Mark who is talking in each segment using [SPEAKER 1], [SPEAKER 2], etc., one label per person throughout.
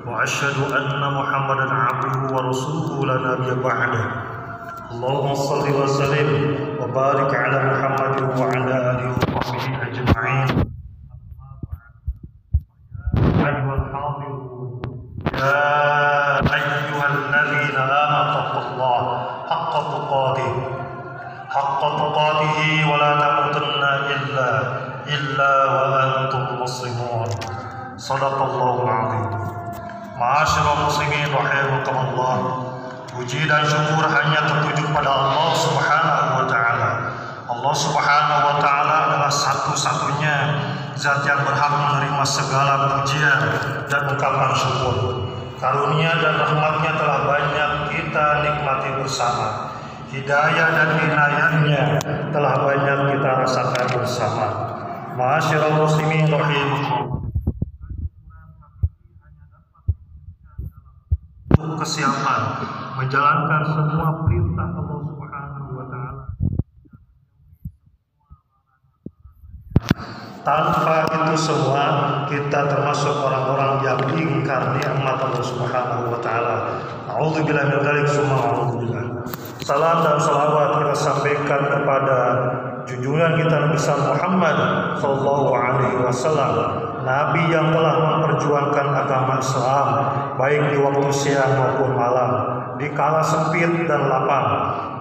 [SPEAKER 1] وأشهد أن محمدا عبده ورسوله لا نبي بعده. اللهم صل وسلم وبارك على محمد وعلى آله وصحبه أجمعين. أيها الحاضرون يا أيها الذين آمنوا اتقوا الله حق تقاته ولا تموتن إلا وأنتم مسلمون. صدق الله العظيم. Ma'asyiral muslimin rahimakumullah. Puji dan syukur hanya tertuju kepada Allah Subhanahu wa taala. Allah Subhanahu wa taala adalah satu-satunya zat yang berhak menerima segala pujian dan ungkapan syukur. Karunia dan rahmatnya telah banyak kita nikmati bersama. Hidayah dan inayahnya telah banyak kita rasakan bersama. Ma'asyiral muslimin rahimakumullah. Kesiapan menjalankan semua perintah Allah Subhanahu wa taala. Tanpa itu semua kita termasuk orang-orang yang ingkar nikmat Allah Subhanahu wa taala. A'udzubillahi min dzalik, summa a'udzubillah. Salam dan salawat kita sampaikan kepada junjungan kita Nabi Muhammad sallallahu alaihi wasallam, Nabi yang telah memperjuangkan agama Islam baik di waktu siang maupun malam, di kala sempit dan lapang.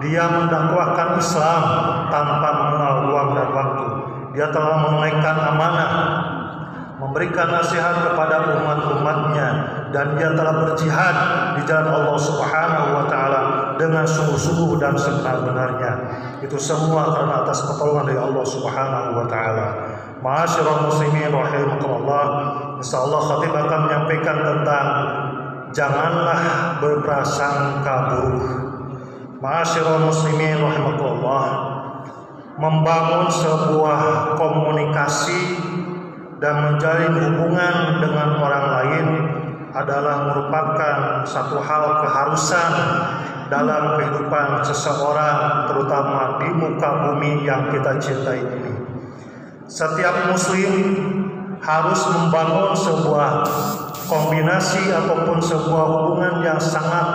[SPEAKER 1] Dia mendakwahkan Islam tanpa mengenal ruang dan waktu. Dia telah menunaikan amanah, memberikan nasihat kepada umat-umatnya, dan dia telah berjihad di jalan Allah Subhanahu wa taala dengan sungguh-sungguh dan sebenar-benarnya. Itu semua karena atas pertolongan dari Allah Subhanahu wa taala. Ma'asyiral muslimin rahimakumullah. Insyaallah khatib akan menyampaikan tentang janganlah berprasangka buruk. Ma'asyiral muslimin rahimakumullah. Membangun sebuah komunikasi dan menjalin hubungan dengan orang lain adalah merupakan satu hal keharusan dalam kehidupan seseorang, terutama di muka bumi yang kita cintai ini. Setiap muslim harus membangun sebuah kombinasi ataupun sebuah hubungan yang sangat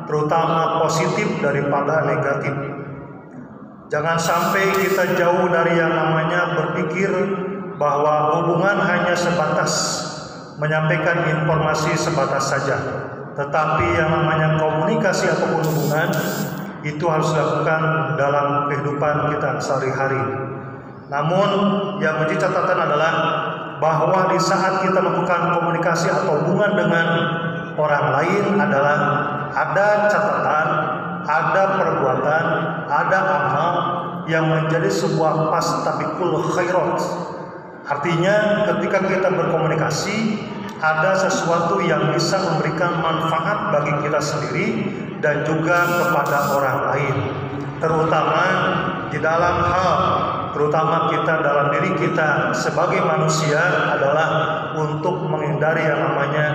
[SPEAKER 1] terutama positif daripada negatif. Jangan sampai kita jauh dari yang namanya berpikir bahwa hubungan hanya sebatas menyampaikan informasi sebatas saja. Tetapi yang namanya komunikasi ataupun hubungan itu harus dilakukan dalam kehidupan kita sehari-hari. Namun yang menjadi catatan adalah bahwa di saat kita melakukan komunikasi atau hubungan dengan orang lain adalah ada catatan, ada perbuatan, ada amal yang menjadi sebuah fastabiqul khairat. Artinya ketika kita berkomunikasi ada sesuatu yang bisa memberikan manfaat bagi kita sendiri dan juga kepada orang lain, terutama di dalam hal, terutama kita dalam diri kita sebagai manusia adalah untuk menghindari yang namanya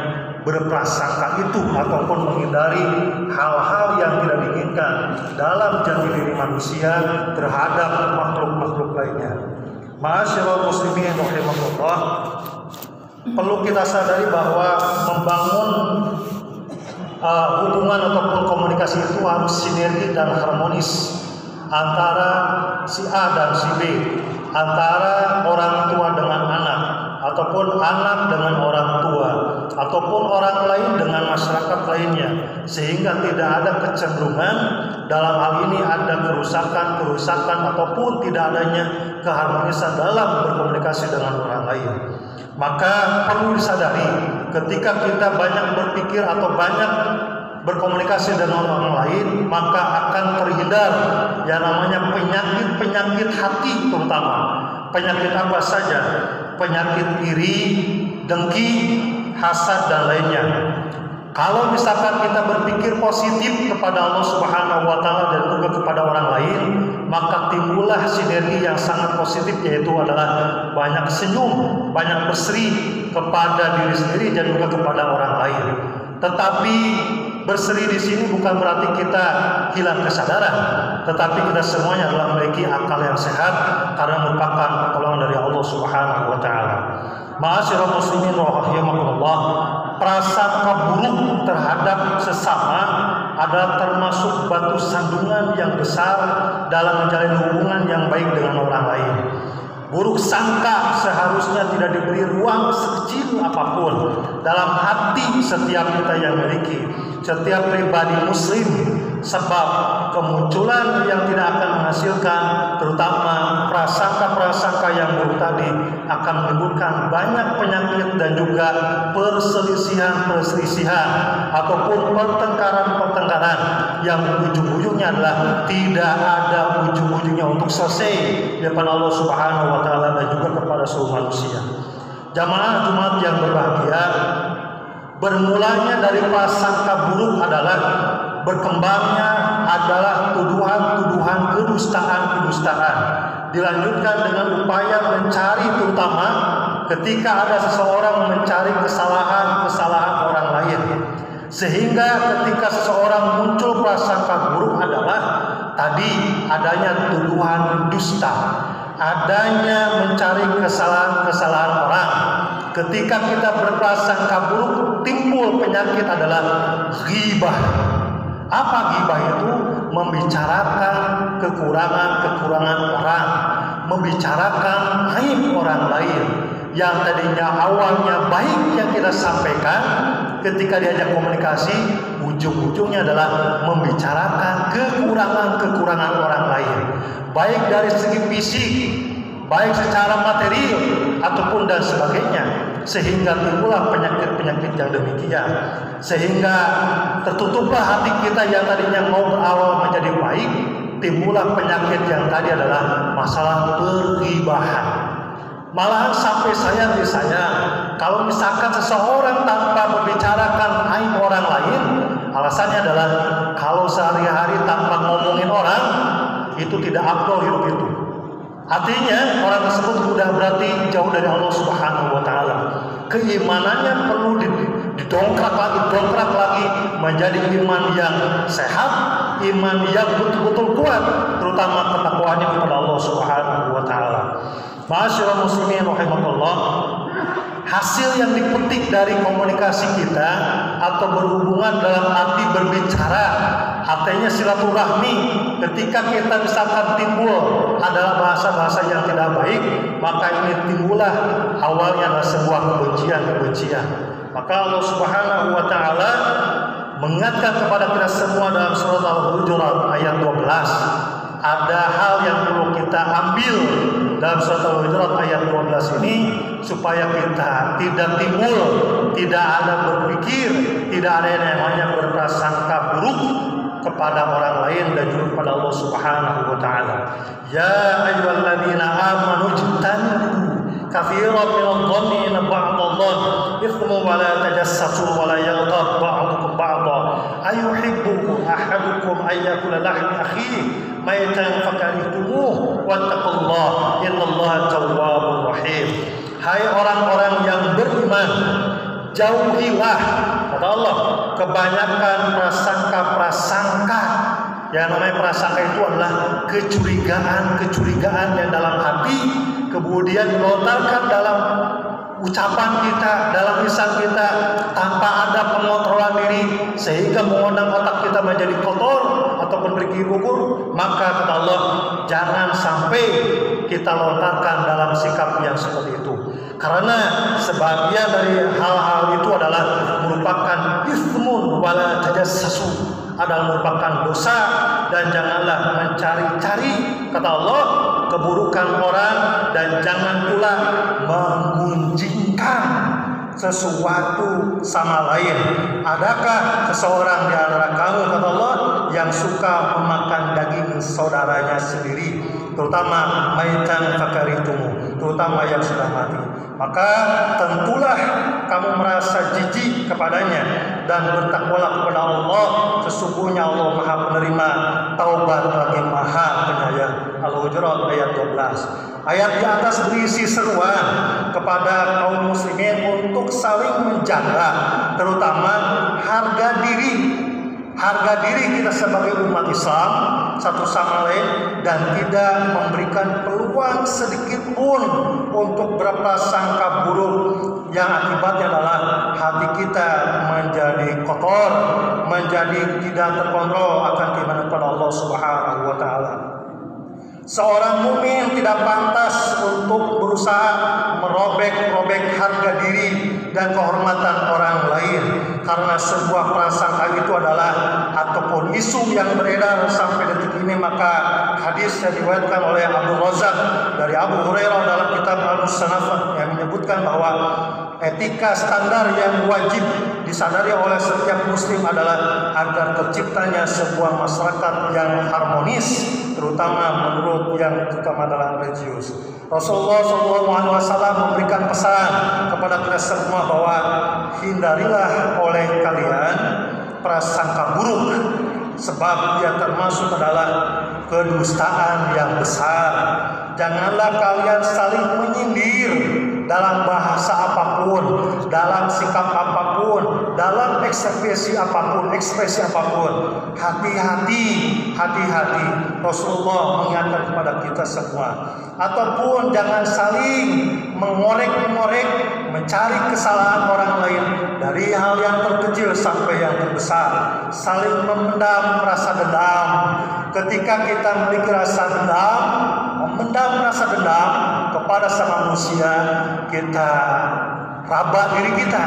[SPEAKER 1] berprasangka itu ataupun menghindari hal-hal yang tidak diinginkan dalam jati diri manusia terhadap makhluk-makhluk lainnya. Ma'asyiral muslimin rahimakumullah. Perlu kita sadari bahwa membangun hubungan ataupun komunikasi itu harus sinergi dan harmonis antara si A dan si B, antara orang tua dengan anak, ataupun anak dengan orang tua, ataupun orang lain dengan masyarakat lainnya, sehingga tidak ada kecenderungan dalam hal ini ada kerusakan ataupun tidak adanya keharmonisan dalam berkomunikasi dengan orang lain. Maka perlu disadari ketika kita banyak berpikir atau banyak berkomunikasi dengan orang lain, maka akan terhindar yang namanya penyakit hati, terutama penyakit apa saja, penyakit iri, dengki, hasad dan lainnya. Kalau misalkan kita berpikir positif kepada Allah Subhanahu wa taala dan juga kepada orang lain, maka timbullah sinergi yang sangat positif, yaitu adalah banyak senyum, banyak berseri kepada diri sendiri dan juga kepada orang lain. Tetapi berseri di sini bukan berarti kita hilang kesadaran, tetapi kita semuanya adalah memiliki akal yang sehat karena merupakan pertolongan dari Allah Subhanahu wa taala. Ma'asyiral muslimin rahimakumullah. prasangka buruk terhadap sesama adalah termasuk batu sandungan yang besar dalam menjalin hubungan yang baik dengan orang lain. Buruk sangka seharusnya tidak diberi ruang sekecil apapun dalam hati setiap kita yang miliki, setiap pribadi muslim, sebab kemunculan yang tidak akan menghasilkan terutama prasangka-prasangka yang buruk tadi akan menimbulkan banyak penyakit dan juga perselisihan ataupun pertengkaran yang ujung-ujungnya adalah tidak ada ujung-ujungnya untuk selesai di depan Allah Subhanahu wa taala dan juga kepada seluruh manusia. Jamaah Jumat yang berbahagia, bermulanya dari prasangka buruk adalah berkembangnya adalah tuduhan-tuduhan kedustaan, dilanjutkan dengan upaya mencari, terutama ketika ada seseorang mencari kesalahan orang lain, sehingga ketika seseorang muncul prasangka buruk adalah tadi adanya tuduhan dusta, adanya mencari kesalahan orang. Ketika kita berprasangka buruk, timbul penyakit adalah ghibah. Apa ghibah itu? Membicarakan kekurangan orang, membicarakan aib orang lain yang tadinya awalnya baik yang kita sampaikan, ketika diajak komunikasi ujung-ujungnya adalah membicarakan kekurangan orang lain, baik dari segi fisik, baik secara materi ataupun dan sebagainya, sehingga timbullah penyakit-penyakit yang demikian, sehingga tertutuplah hati kita yang tadinya mau berawal menjadi baik, timbullah penyakit yang tadi adalah masalah pergibahan. Malahan sampai saya kalau misalkan seseorang tanpa membicarakan aib orang lain, alasannya adalah kalau sehari-hari tanpa ngomongin orang itu tidak afdol hidup itu. Artinya orang tersebut sudah berarti jauh dari Allah Subhanahu wa taala. Keimanannya perlu didongkrak lagi menjadi iman yang sehat, iman yang betul-betul kuat, terutama ketakwaannya kepada Allah Subhanahu wa taala. Ma'asyiral muslimin rahimakumullah, hasil yang dipetik dari komunikasi kita atau berhubungan dalam arti berbicara, artinya silaturahmi, ketika kita misalkan timbul adalah bahasa-bahasa yang tidak baik, maka ini timbullah awalnya adalah sebuah kebencian. Maka Allah Subhanahu wa taala mengingatkan kepada kita semua dalam surat Al-Hujurat ayat 12. Ada hal yang perlu kita ambil dalam surat Al-Hujurat ayat 12 ini, supaya kita tidak timbul, tidak ada berpikir, tidak ada yang namanya berprasangka buruk kepada orang lain dan juga kepada Allah Subhanahu wa taala. Ya ayyuhalladzina amanu ijtanibu katsiran minadh-dhanni inna ba'dadh-dhanni ithmun wa la tajassasu wa la yaghtab ba'dukum ba'dha ayuhibbu ahadukum ayyakula lahmi akhihi maytan fakarihtumuh wattaqullaha innallaha tawwabur rahim. Hai orang-orang yang beriman, jauhilah, kata Allah, kebanyakan prasangka. Yang namanya prasangka itu adalah kecurigaan yang dalam hati kemudian dilontarkan dalam ucapan kita, dalam lisan kita tanpa ada pengontrolan diri, sehingga mengundang otak kita menjadi kotor ataupun berkibur. Maka kata Allah, jangan sampai kita lontarkan dalam sikap yang seperti itu, karena sebagian dari hal-hal itu adalah merupakan ismun wala tajassasu, adalah merupakan dosa, dan janganlah mencari-cari, kata Allah, keburukan orang, dan jangan pula menggunjingkan sesuatu sama lain. Adakah seseorang di antara kamu, kata Allah, yang suka memakan daging saudaranya sendiri, terutama maitan fakaritumu, terutama yang sudah mati? Maka tentulah kamu merasa jijik kepadanya dan bertakwalah kepada Allah. Sesungguhnya Allah Maha Penerima taubat lagi Maha Penyayang. Al-Hujurat ayat 12. Ayat di atas berisi seruan kepada kaum muslimin untuk saling menjaga, terutama harga diri kita sebagai umat Islam, satu sama lain dan tidak memberikan peluang sedikit pun untuk berprasangka buruk, yang akibatnya adalah hati kita menjadi kotor, menjadi tidak terkontrol akan keimanan kepada Allah Subhanahu wa taala. Seorang mukmin tidak pantas untuk berusaha merobek-robek harga diri dan kehormatan orang lain, karena sebuah prasangka itu adalah ataupun isu yang beredar sampai detik ini. Maka hadis yang diriwayatkan oleh Abu Razak dari Abu Hurairah dalam kitab Al-Musannaf yang menyebutkan bahwa etika standar yang wajib disadari oleh setiap muslim adalah agar terciptanya sebuah masyarakat yang harmonis, terutama menurut yang terutama dalam religius. Rasulullah SAW memberikan pesan kepada kita semua bahwa hindarilah oleh kalian prasangka buruk, sebab dia termasuk adalah kedustaan yang besar. Janganlah kalian saling menyindir dalam bahasa apapun, dalam sikap apapun, dalam ekspresi apapun. Hati-hati. Rasulullah mengingatkan kepada kita semua. Ataupun jangan saling mengorek-ngorek, mencari kesalahan orang lain dari hal yang terkecil sampai yang terbesar. Saling memendam rasa dendam. Ketika kita memiliki rasa dendam, memendam rasa dendam kepada sama manusia, kita rabak diri kita,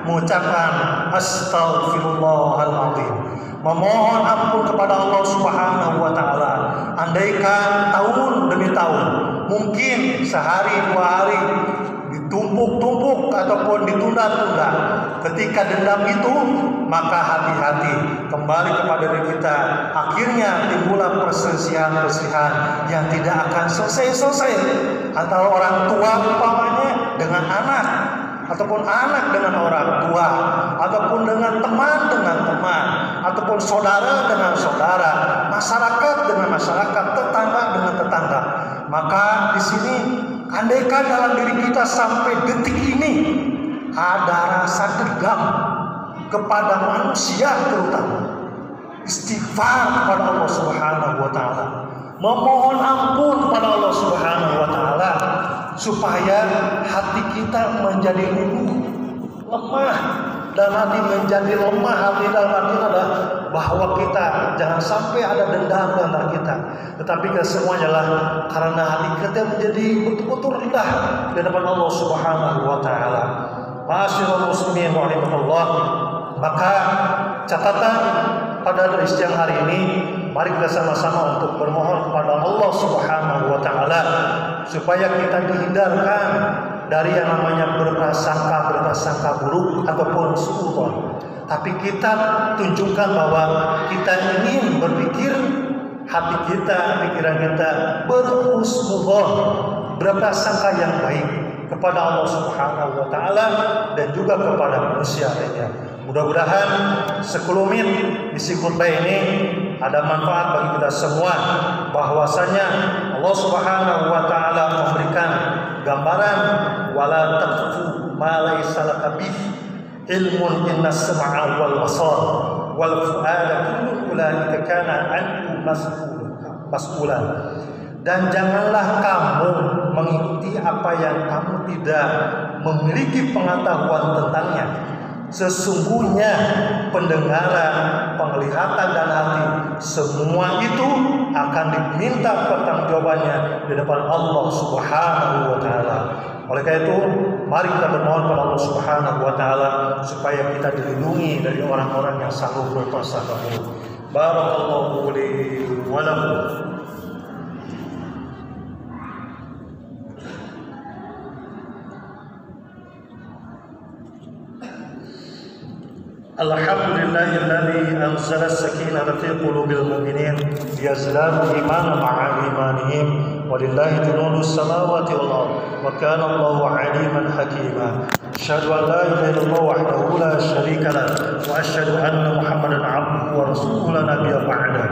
[SPEAKER 1] mengucapkan astagfirullahaladzim, memohon ampun kepada Allah Subhanahu wa taala. Andaikan tahun demi tahun, mungkin sehari 2 hari ditumpuk-tumpuk ataupun ditunda-tunda, ketika dendam itu, maka hati-hati kembali kepada diri kita. Akhirnya timbullah perselisihan yang tidak akan selesai antara orang tua umpamanya dengan anak, ataupun anak dengan orang tua, ataupun dengan teman, ataupun saudara dengan saudara, masyarakat dengan masyarakat, tetangga dengan tetangga. Maka di sini andaikan dalam diri kita sampai detik ini ada rasa dendam kepada manusia, terutama istighfar kepada Allah Subhanahu wa taala, memohon ampun kepada Allah Subhanahu wa taala, supaya hati kita menjadi luluh, lemah, dan hati menjadi lemah. Hati dalam arti adalah bahwa kita jangan sampai ada dendam di antara kita, tetapi semuanya adalah karena hati kita menjadi betul-betul rendah di hadapan Allah Subhanahu wa taala. Ma'asyiral muslimin rahimakumullah. Maka catatan pada siang hari ini, mari kita sama-sama untuk bermohon kepada Allah Subhanahu wa taala supaya kita dihindarkan dari yang namanya berprasangka buruk ataupun suudzon. Tapi kita tunjukkan bahwa kita ingin berpikir, hati kita, pikiran kita berhusnudzon, berprasangka yang baik kepada Allah Subhanahu wa taala dan juga kepada manusia lainnya. Mudah-mudahan sekelumit isi khutbah ini ada manfaat bagi kita semua, bahwasanya Allah Subhanahu wa taala memberikan gambaran wala taqfu ma laysa laka bih ilmun innas sam'a wal basar wal fu'ada kullu ulaika kana anhu mas'ulan. Dan janganlah kamu mengikuti apa yang kamu tidak memiliki pengetahuan tentangnya. Sesungguhnya pendengaran, penglihatan dan hati, semua itu akan diminta pertanggungjawabannya di depan Allah Subhanahu wa taala. Oleh karena itu, mari kita bermohon kepada Allah Subhanahu wa taala supaya kita dilindungi dari orang-orang yang selalu berprasangka buruk. Barakallahu li wa lakum. Alhamdulillahilladzi anzala as-sakinata fi qulubil mu'minin liyazdadu imanan ma'a imanihim walillahi junudus samawati wal ardh wa kana Allahu 'aliman hakima. Asyhadu an la ilaha illallah wahdahu la syarika lah wa asyhadu anna Muhammadan 'abduhu wa rasuluhu la nabiyya ba'da.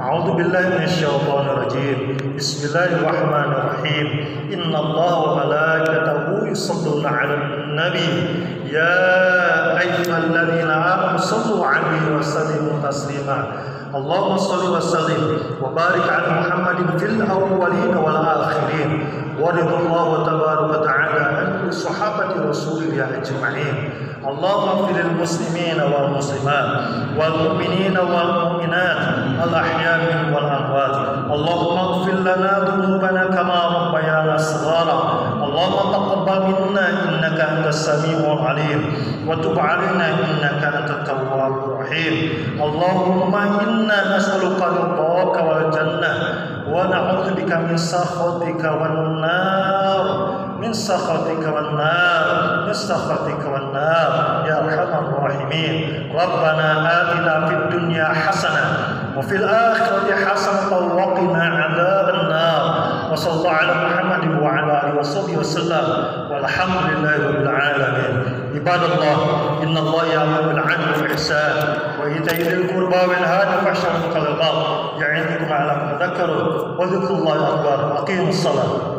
[SPEAKER 1] أعوذ بالله من الشيطان الرجيم بسم الله الرحمن الرحيم إن الله وملائكته يصلون على النبي يا أيها الذين آمنوا صلوا عليه وسلموا تسليما اللهم صل وسلم وبارك على محمد في الأولين والآخرين ورضى الله تبارك وتعالى عن صحابة رسول الله أجمعين اللهم اغفر للمسلمين والمسلمات والمؤمنين والمؤمنات الأحياء منهم والأموات اللهم اغفر لنا ذنوبنا كما ربيانا صغارا اللهم تقبل منا إنك أنت السميع العليم وتب علينا إنك أنت التواب الرحيم اللهم إنا نسألك رضاك والجنة ونعوذ بك من سخطك والنار من سخطك والنار من سخطك والنار يا أرحم الراحمين ربنا آتنا في الدنيا حسنة وفي الآخرة حسنة وقنا عذاب النار وصلى الله على محمد وعلى آله وصحبه وسلم والحمد لله رب العالمين عباد الله إن الله يأمر بالعدل والإحسان وإيتاء ذي القربى وينهى عن الفحشاء والمنكر والبغي يعظكم لعلكم تذكرون وذكروا الله أكبر أقيموا الصلاة